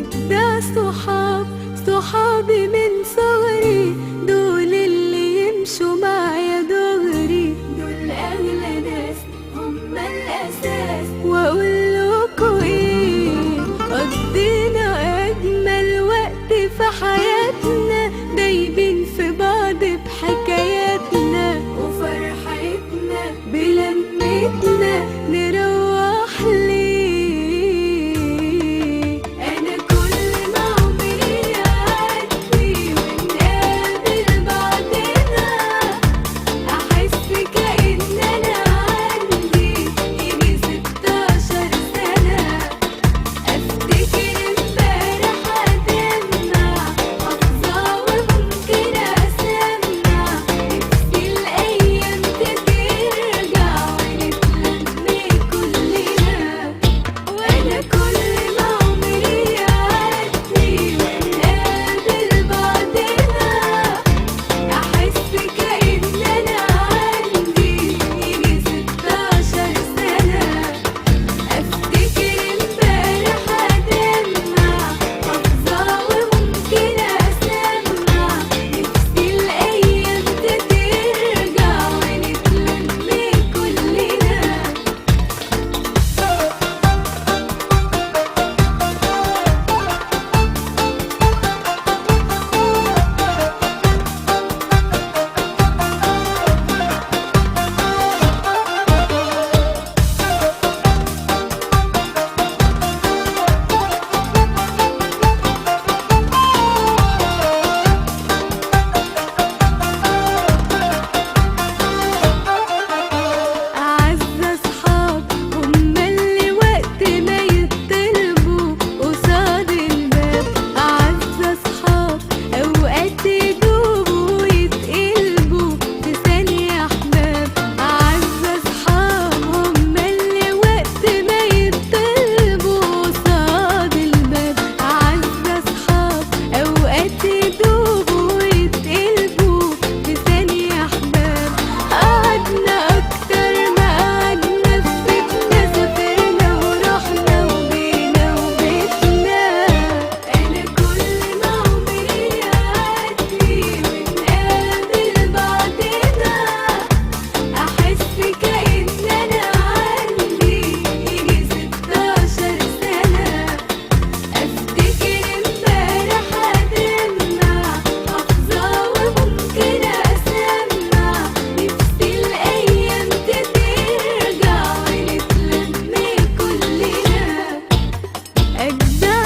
أجدع صحابي من صغري، دول اللي يمشوا معايا دغري، دول أغلى ناس هم الأساس. وأقول لكوا إيه، قضينا أجمل وقت في حياتنا، دايبين في بعض بحكاياتنا وفرحتنا بلمتنا، نروح ليه. أنا كل ما عمري يعدي ونقابل بعضنا، أحس كأن أنا عندي يجي 16 سنة. أفتكر امبارح أدمع أفظع وممكن أسمع، نفسي الأيام ترجع ونتلم كلنا. وأنا كل ما عمري يعدي ونقابل بعضنا، أحس كأن أنا عندي يجي 16 سنة. أفتكر امبارح أدمع أفظع وممكن أسمع، نفسي الأيام ترجع ونتلم كلنا. أعز أصحاب هم اللي وقت ما يطلبوا قصاد الباب، أعز أصحاب أوقات يدوبوا ويتقلبوا في ثانية أحباب. أعز أصحاب هم اللي وقت ما يطلبوا قصاد الباب، أعز أصحاب أوقات يدوبوا ويتقلبوا في ثانية أحباب. قعدنا أكتر ما قعدنا في بيتنا، سافرنا ورحنا وجينا وبيتنا. أنا كل ما عمري يعدي ونقابل بعضنا، أحس كأن أنا عندي يجي 16 سنة. أفتكر امبارح أدمع أفظع وممكن أسمع، نفسي الأيام ترجع ونتلم كلنا. أجدع